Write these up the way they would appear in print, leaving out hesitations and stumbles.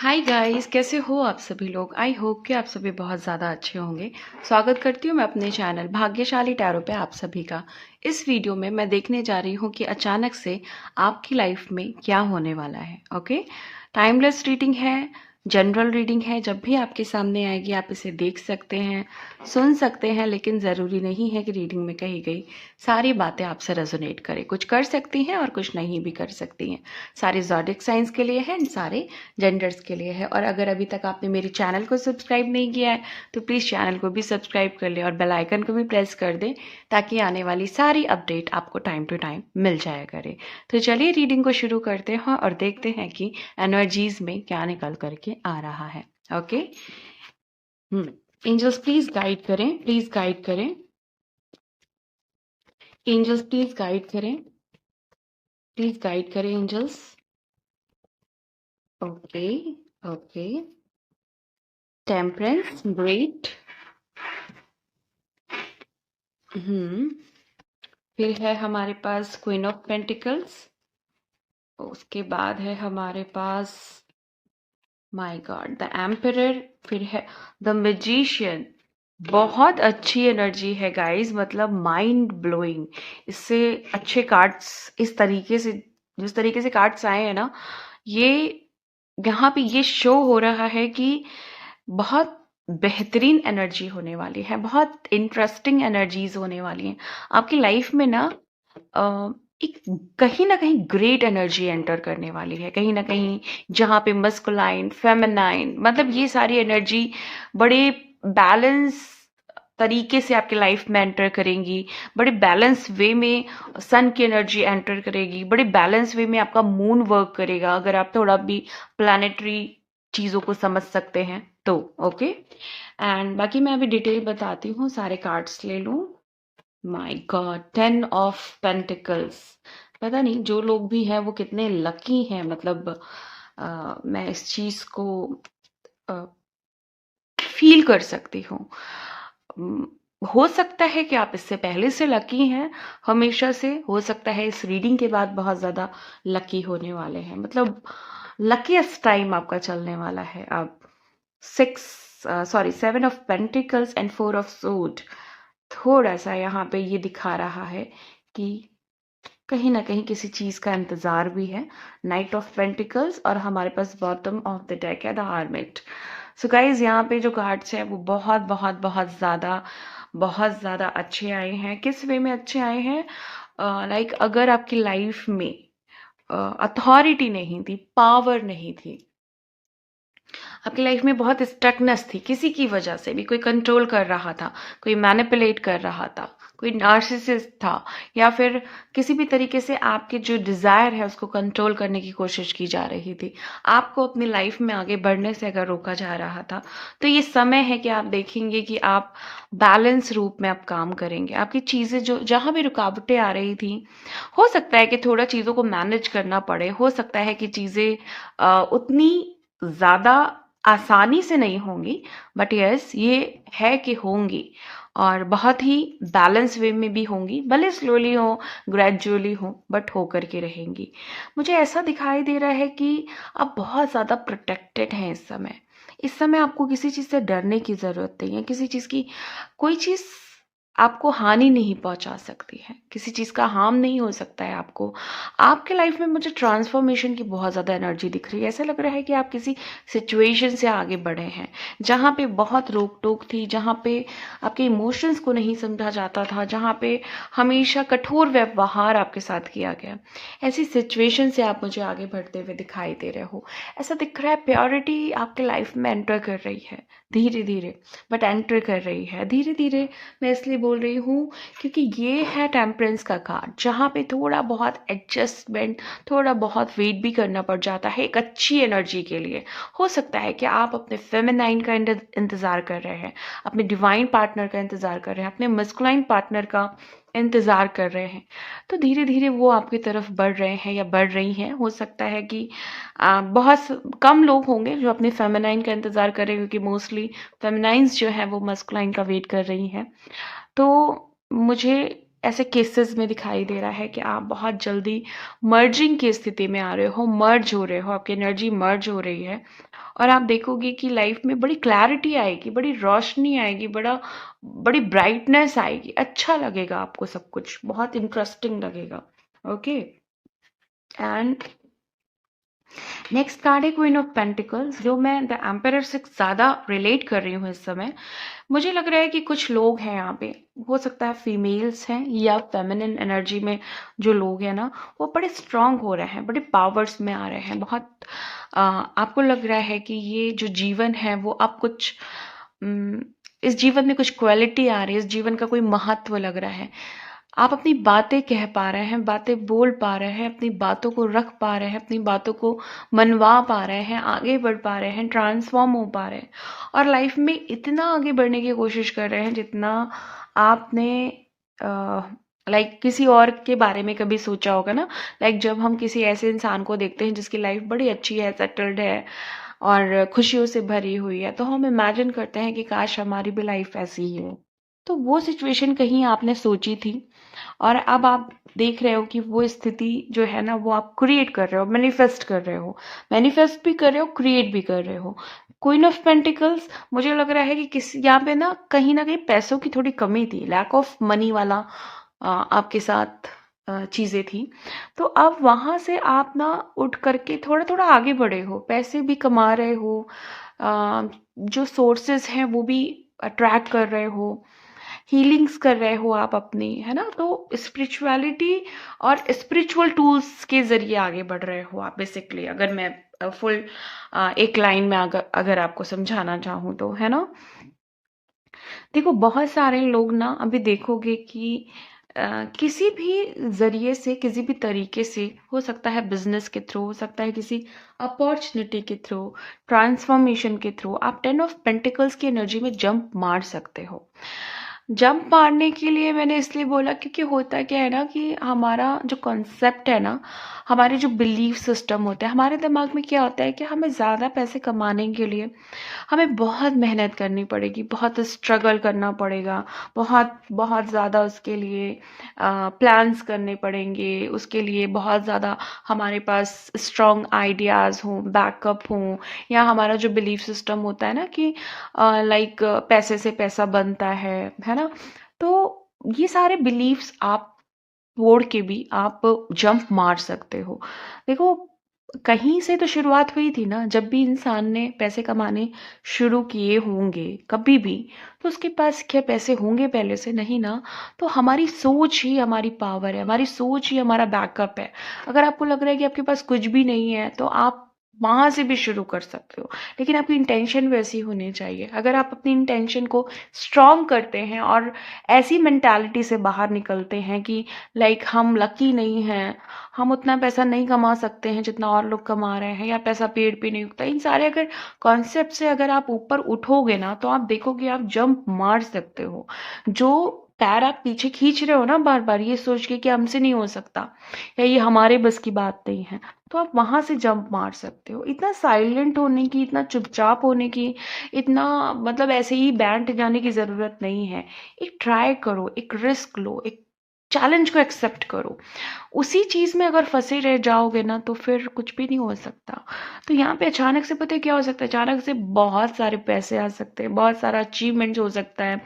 Hi guys, कैसे हो आप सभी लोग। आई होप कि आप सभी बहुत ज़्यादा अच्छे होंगे। स्वागत करती हूँ मैं अपने चैनल भाग्यशाली टैरो पे आप सभी का। इस वीडियो में मैं देखने जा रही हूँ कि अचानक से आपकी लाइफ में क्या होने वाला है। ओके, टाइमलेस रीडिंग है, जनरल रीडिंग है। जब भी आपके सामने आएगी आप इसे देख सकते हैं, सुन सकते हैं, लेकिन ज़रूरी नहीं है कि रीडिंग में कही गई सारी बातें आपसे रेजोनेट करें। कुछ कर सकती हैं और कुछ नहीं भी कर सकती हैं। सारे ज़ोडिक साइंस के लिए है, सारे जेंडर्स के लिए है। और अगर अभी तक आपने मेरे चैनल को सब्सक्राइब नहीं किया है तो प्लीज़ चैनल को भी सब्सक्राइब कर लें और बेल आइकन को भी प्रेस कर दें ताकि आने वाली सारी अपडेट आपको टाइम टू टाइम मिल जाया करे। तो चलिए रीडिंग को शुरू करते हैं और देखते हैं कि एनर्जीज में क्या निकल करके आ रहा है। ओके, एंजल्स प्लीज गाइड करें, प्लीज गाइड करें। एंजल्स प्लीज गाइड करें, प्लीज गाइड करें angels. Okay, okay. Temperance, great. फिर है हमारे पास क्वीन ऑफ पेंटिकल्स। उसके बाद है हमारे पास माय गॉड द एम्परर। फिर है द मैजिशियन। बहुत अच्छी एनर्जी है गाइस, मतलब माइंड ब्लोइंग। इससे अच्छे कार्ड्स इस तरीके से, जिस तरीके से कार्ड्स आए हैं ना, ये यहाँ पे ये शो हो रहा है कि बहुत बेहतरीन एनर्जी होने वाली है, बहुत इंटरेस्टिंग एनर्जीज होने वाली हैं आपकी लाइफ में ना। एक कहीं ना कहीं ग्रेट एनर्जी एंटर करने वाली है, कहीं ना कहीं जहाँ पे मस्कुलाइन, फेमिनाइन, मतलब ये सारी एनर्जी बड़े बैलेंस तरीके से आपके लाइफ में एंटर करेंगी। बड़े बैलेंस वे में सन की एनर्जी एंटर करेगी, बड़े बैलेंस वे में आपका मून वर्क करेगा, अगर आप थोड़ा भी प्लानिटरी चीज़ों को समझ सकते हैं तो। ओके, एंड बाकी मैं अभी डिटेल बताती हूँ, सारे कार्ड्स ले लूँ। My God, 10 of pentacles. पता नहीं जो लोग भी हैं वो कितने लकी हैं, मतलब मैं इस चीज को फील कर सकती हूँ। हो सकता है कि आप इससे पहले से लकी हैं, हमेशा से। हो सकता है इस रीडिंग के बाद बहुत ज्यादा लकी होने वाले हैं, मतलब लकीएस्ट टाइम आपका चलने वाला है। आप 7 of pentacles and 4 of suit. थोड़ा सा यहाँ पे ये दिखा रहा है कि कहीं ना कहीं किसी चीज का इंतजार भी है। नाइट ऑफ पेंटिकल्स और हमारे पास बॉटम ऑफ द डेक है द हार्मिट। सो गाइज, यहाँ पे जो कार्ड्स हैं वो बहुत बहुत बहुत ज्यादा अच्छे आए हैं। किस वे में अच्छे आए हैं? लाइक अगर आपकी लाइफ में अथॉरिटी नहीं थी, पावर नहीं थी, आपकी लाइफ में बहुत स्टकनेस थी, किसी की वजह से भी कोई कंट्रोल कर रहा था, कोई मैनिपुलेट कर रहा था, कोई नार्सिसिस्ट था, या फिर किसी भी तरीके से आपके जो डिजायर है उसको कंट्रोल करने की कोशिश की जा रही थी, आपको अपनी लाइफ में आगे बढ़ने से अगर रोका जा रहा था, तो ये समय है कि आप देखेंगे कि आप बैलेंस रूप में आप काम करेंगे। आपकी चीजें जो जहां भी रुकावटें आ रही थी, हो सकता है कि थोड़ा चीजों को मैनेज करना पड़े, हो सकता है कि चीजें उतनी ज्यादा आसानी से नहीं होंगी, बट यस ये है कि होंगी, और बहुत ही बैलेंस वे में भी होंगी, भले स्लोली हो, ग्रेजुअली हो, बट हो करके रहेंगी। मुझे ऐसा दिखाई दे रहा है कि आप बहुत ज़्यादा प्रोटेक्टेड हैं इस समय। इस समय आपको किसी चीज़ से डरने की ज़रूरत नहीं है, किसी चीज़ की, कोई चीज़ आपको हानि नहीं पहुंचा सकती है, किसी चीज का हार्म नहीं हो सकता है आपको। आपके लाइफ में मुझे ट्रांसफॉर्मेशन की बहुत ज्यादा एनर्जी दिख रही है। ऐसा लग रहा है कि आप किसी सिचुएशन से आगे बढ़े हैं जहां पे बहुत रोक टोक थी, जहां पे आपके इमोशंस को नहीं समझा जाता था, जहां पे हमेशा कठोर व्यवहार आपके साथ किया गया। ऐसी सिचुएशन से आप मुझे आगे बढ़ते हुए दिखाई दे रहे हो। ऐसा दिख रहा है प्योरिटी आपके लाइफ में एंटर कर रही है, धीरे धीरे, बट एंटर कर रही है धीरे धीरे। मैं इसलिए बोल रही हूँ क्योंकि ये है टेम्परेंस का कार्ड, जहाँ पे थोड़ा बहुत एडजस्टमेंट, थोड़ा बहुत वेट भी करना पड़ जाता है एक अच्छी एनर्जी के लिए। हो सकता है कि आप अपने फेमिनाइन का इंतजार कर रहे हैं, अपने डिवाइन पार्टनर का इंतजार कर रहे हैं, अपने मस्कुलाइन पार्टनर का इंतजार कर रहे हैं, तो धीरे धीरे वो आपकी तरफ बढ़ रहे हैं या बढ़ रही हैं। हो सकता है कि बहुत कम लोग होंगे जो अपने फेमिनाइन का इंतजार कर रहे हैं, क्योंकि मोस्टली फेमिनाइंस जो है वो मस्कुलाइन का वेट कर रही हैं। तो मुझे ऐसे केसेस में दिखाई दे रहा है कि आप बहुत जल्दी मर्जिंग की स्थिति में आ रहे हो, मर्ज हो रहे हो, आपकी एनर्जी मर्ज हो रही है और आप देखोगे कि लाइफ में बड़ी क्लैरिटी आएगी, बड़ी रोशनी आएगी, बड़ी ब्राइटनेस आएगी, अच्छा लगेगा आपको, सब कुछ बहुत इंटरेस्टिंग लगेगा। ओके, एंड नेक्स्ट कार्ड है क्वीन ऑफ पेंटिकल्स, जो मैं द एम्परर से ज़्यादा रिलेट कर रही हूँ इस समय। मुझे लग रहा है कि कुछ लोग हैं यहाँ पे, हो सकता है फीमेल्स हैं या फेमिनिन एनर्जी में जो लोग हैं ना, वो बड़े स्ट्रांग हो रहे हैं, बड़े पावर्स में आ रहे हैं, बहुत आपको लग रहा है कि ये जो जीवन है वो आप कुछ इस जीवन में कुछ क्वालिटी आ रही है, इस जीवन का कोई महत्व लग रहा है, आप अपनी बातें कह पा रहे हैं, बातें बोल पा रहे हैं, अपनी बातों को रख पा रहे हैं, अपनी बातों को मनवा पा रहे हैं, आगे बढ़ पा रहे हैं, ट्रांसफॉर्म हो पा रहे हैं और लाइफ में इतना आगे बढ़ने की कोशिश कर रहे हैं जितना आपने लाइक किसी और के बारे में कभी सोचा होगा ना। लाइक जब हम किसी ऐसे इंसान को देखते हैं जिसकी लाइफ बड़ी अच्छी है, सेटल्ड है और खुशियों से भरी हुई है, तो हम इमेजिन करते हैं कि काश हमारी भी लाइफ ऐसी ही हो। तो वो सिचुएशन कहीं आपने सोची थी और अब आप देख रहे हो कि वो स्थिति जो है ना, वो आप क्रिएट कर रहे हो, मैनिफेस्ट कर रहे हो, मैनिफेस्ट भी कर रहे हो, क्रिएट भी कर रहे हो। क्वीन ऑफ पेंटिकल्स, मुझे लग रहा है कि किसी यहाँ पे ना कहीं पैसों की थोड़ी कमी थी, लैक ऑफ मनी वाला आपके साथ चीज़ें थी। तो अब वहाँ से आप ना उठ करके थोड़ा थोड़ा आगे बढ़े हो, पैसे भी कमा रहे हो, जो सोर्सेज हैं वो भी अट्रैक्ट कर रहे हो, हीलिंग्स कर रहे हो आप अपनी, है ना। तो स्पिरिचुअलिटी और स्पिरिचुअल टूल्स के ज़रिए आगे बढ़ रहे हो आप बेसिकली, अगर मैं फुल एक लाइन में अगर आपको समझाना चाहूँ तो, है ना। देखो बहुत सारे लोग ना अभी देखोगे कि किसी भी ज़रिए से, किसी भी तरीके से, हो सकता है बिजनेस के थ्रू, हो सकता है किसी अपॉर्चुनिटी के थ्रू, ट्रांसफॉर्मेशन के थ्रू, आप 10 ऑफ पेंटिकल्स की एनर्जी में जंप मार सकते हो। जंप मारने के लिए मैंने इसलिए बोला क्योंकि होता क्या है ना कि हमारा जो कॉन्सेप्ट है ना, हमारे जो बिलीफ सिस्टम होते हैं, हमारे दिमाग में क्या होता है कि हमें ज़्यादा पैसे कमाने के लिए हमें बहुत मेहनत करनी पड़ेगी, बहुत स्ट्रगल करना पड़ेगा, बहुत बहुत ज़्यादा उसके लिए प्लान्स करने पड़ेंगे, उसके लिए बहुत ज़्यादा हमारे पास स्ट्रॉन्ग आइडियाज़ हों, बैकअप हों, या हमारा जो बिलीफ सिस्टम होता है ना कि लाइक पैसे से पैसा बनता है ना। तो ये सारे बिलीफ्स आप तोड़ के भी आप जंप मार सकते हो। देखो कहीं से तो शुरुआत हुई थी ना, जब भी इंसान ने पैसे कमाने शुरू किए होंगे कभी भी, तो उसके पास क्या पैसे होंगे पहले से? नहीं ना। तो हमारी सोच ही हमारी पावर है, हमारी सोच ही हमारा बैकअप है। अगर आपको लग रहा है कि आपके पास कुछ भी नहीं है तो आप वहां से भी शुरू कर सकते हो, लेकिन आपकी इंटेंशन वैसी होनी चाहिए। अगर आप अपनी इंटेंशन को स्ट्रॉन्ग करते हैं और ऐसी मेंटालिटी से बाहर निकलते हैं कि लाइक हम लकी नहीं हैं, हम उतना पैसा नहीं कमा सकते हैं जितना और लोग कमा रहे हैं, या पैसा पेड़ पे नहीं उगता, इन सारे अगर कॉन्सेप्ट से अगर आप ऊपर उठोगे ना, तो आप देखोगे आप जंप मार सकते हो। जो पैर आप पीछे खींच रहे हो ना बार बार, ये सोच के कि हमसे नहीं हो सकता या ये हमारे बस की बात नहीं है, तो आप वहां से जंप मार सकते हो। इतना साइलेंट होने की, इतना चुपचाप होने की, इतना मतलब ऐसे ही बैठ जाने की जरूरत नहीं है। एक ट्राई करो, एक रिस्क लो, एक चैलेंज को एक्सेप्ट करो। उसी चीज में अगर फंसे रह जाओगे ना, तो फिर कुछ भी नहीं हो सकता। तो यहाँ पे अचानक से पता है क्या हो सकता है? अचानक से बहुत सारे पैसे आ सकते हैं, बहुत सारा अचीवमेंट हो सकता है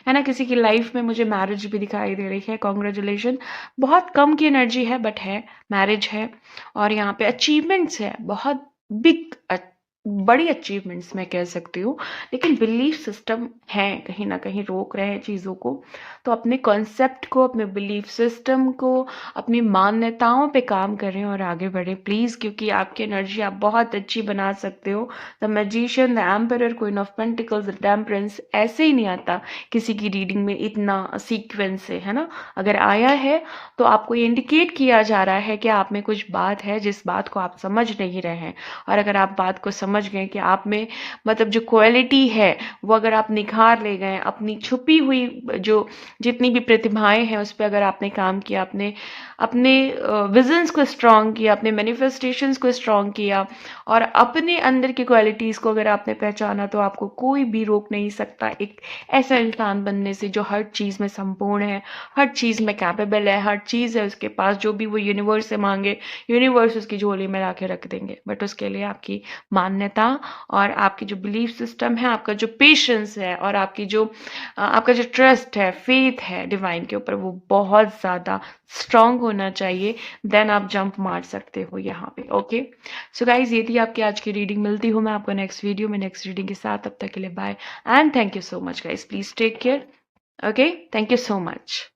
ना। किसी की लाइफ में मुझे मैरिज भी दिखाई दे रही है, कॉन्ग्रेचुलेशन। बहुत कम की एनर्जी है बट है, मैरिज है। और यहाँ पे अचीवमेंट्स है, बहुत बिग, बड़ी अचीवमेंट्स मैं कह सकती हूँ। लेकिन बिलीफ सिस्टम है कहीं ना कहीं रोक रहे हैं चीज़ों को। तो अपने कॉन्सेप्ट को, अपने बिलीफ सिस्टम को, अपनी मान्यताओं पे काम करें और आगे बढ़े प्लीज़, क्योंकि आपकी एनर्जी आप बहुत अच्छी बना सकते हो। The magician, the emperor, queen of pentacles, the temperance, ऐसे ही नहीं आता किसी की रीडिंग में इतना सीक्वेंस से, है ना। अगर आया है तो आपको ये इंडिकेट किया जा रहा है कि आप में कुछ बात है जिस बात को आप समझ नहीं रहे हैं। और अगर आप बात को समझ समझ गए कि आप में मतलब जो क्वालिटी है वो अगर आप निखार ले गए, अपनी छुपी हुई जो जितनी भी प्रतिभाएं हैं उस पर अगर आपने काम किया, अपने अपने विजन्स को स्ट्रांग किया, अपने मैनिफेस्टेशंस को स्ट्रांग किया और अपने अंदर की क्वालिटीज़ को अगर आपने पहचाना, तो आपको कोई भी रोक नहीं सकता एक ऐसा इंसान बनने से जो हर चीज़ में संपूर्ण है, हर चीज़ में कैपेबल है, हर चीज़ है उसके पास, जो भी वो यूनिवर्स से मांगे यूनिवर्स उसकी झोली में ला के रख देंगे। बट उसके लिए आपकी मान्यता और आपकी जो बिलीफ सिस्टम है, आपका जो पेशेंस है और आपकी जो आपका जो ट्रस्ट है, फेथ है डिवाइन के ऊपर, वो बहुत ज़्यादा स्ट्रांग होना चाहिए। देन आप जंप मार सकते हो यहाँ पे। ओके, सो गाइज ये थी आपकी आज की रीडिंग। मिलती हूँ मैं आपको नेक्स्ट वीडियो में नेक्स्ट रीडिंग के साथ। तब तक के लिए bye and thank you so much guys. Please take care. Okay, thank you so much.